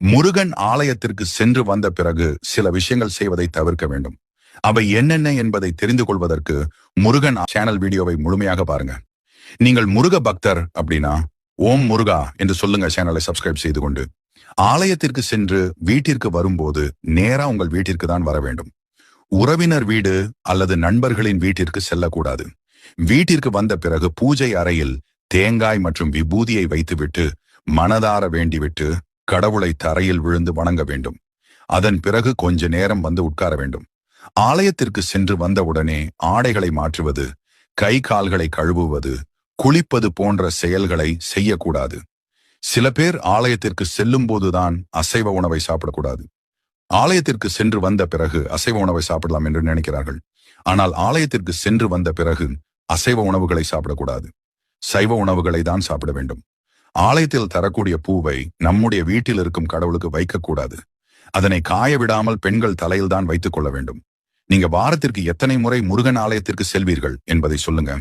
முருகன் ஆலயத்திற்கு சென்று வந்த பிறகு சில விஷயங்கள் செய்வதை தவிர்க்க வேண்டும். அவை என்னென்ன என்பதை தெரிந்து கொள்வதற்கு முருகன் சேனல் வீடியோவை முழுமையாக பாருங்க. நீங்கள் முருக பக்தர் அப்படின்னா ஓம் முருகா என்று சொல்லுங்க. சேனலை சப்ஸ்கிரைப் செய்து கொண்டு ஆலயத்திற்கு சென்று வீட்டிற்கு வரும்போது நேரா உங்கள் வீட்டிற்கு தான் வர வேண்டும். உறவினர் வீடு அல்லது நண்பர்களின் வீட்டிற்கு செல்லக்கூடாது. வீட்டிற்கு வந்த பிறகு பூஜை அறையில் தேங்காய் மற்றும் விபூதியை வைத்துவிட்டு மனதார வேண்டிவிட்டு கடவுளை தரையில் விழுந்து வணங்க வேண்டும். அதன் பிறகு கொஞ்ச நேரம் வந்து உட்கார வேண்டும். ஆலயத்திற்கு சென்று வந்தவுடனே ஆடைகளை மாற்றுவது, கை கால்களை கழுவுவது, குளிப்பது போன்ற செயல்களை செய்யக்கூடாது. சில பேர் ஆலயத்திற்கு செல்லும் போதுதான் அசைவ உணவை சாப்பிடக்கூடாது. ஆலயத்திற்கு சென்று வந்த பிறகு அசைவ உணவை சாப்பிடலாம் என்று நினைக்கிறார்கள். ஆனால் ஆலயத்திற்கு சென்று வந்த பிறகு அசைவ உணவுகளை சாப்பிடக்கூடாது. சைவ உணவுகளை தான் சாப்பிட வேண்டும். ஆலயத்தில் தரக்கூடிய பூவை நம்முடைய வீட்டில் இருக்கும் கடவுளுக்கு வைக்கக்கூடாது. அதனை காய விடாமல் பெண்கள் தலையில் தான் வைத்துக் கொள்ள வேண்டும். நீங்க வாரத்திற்கு எத்தனை முறை முருகன் ஆலயத்திற்கு செல்வீர்கள் என்பதை சொல்லுங்க.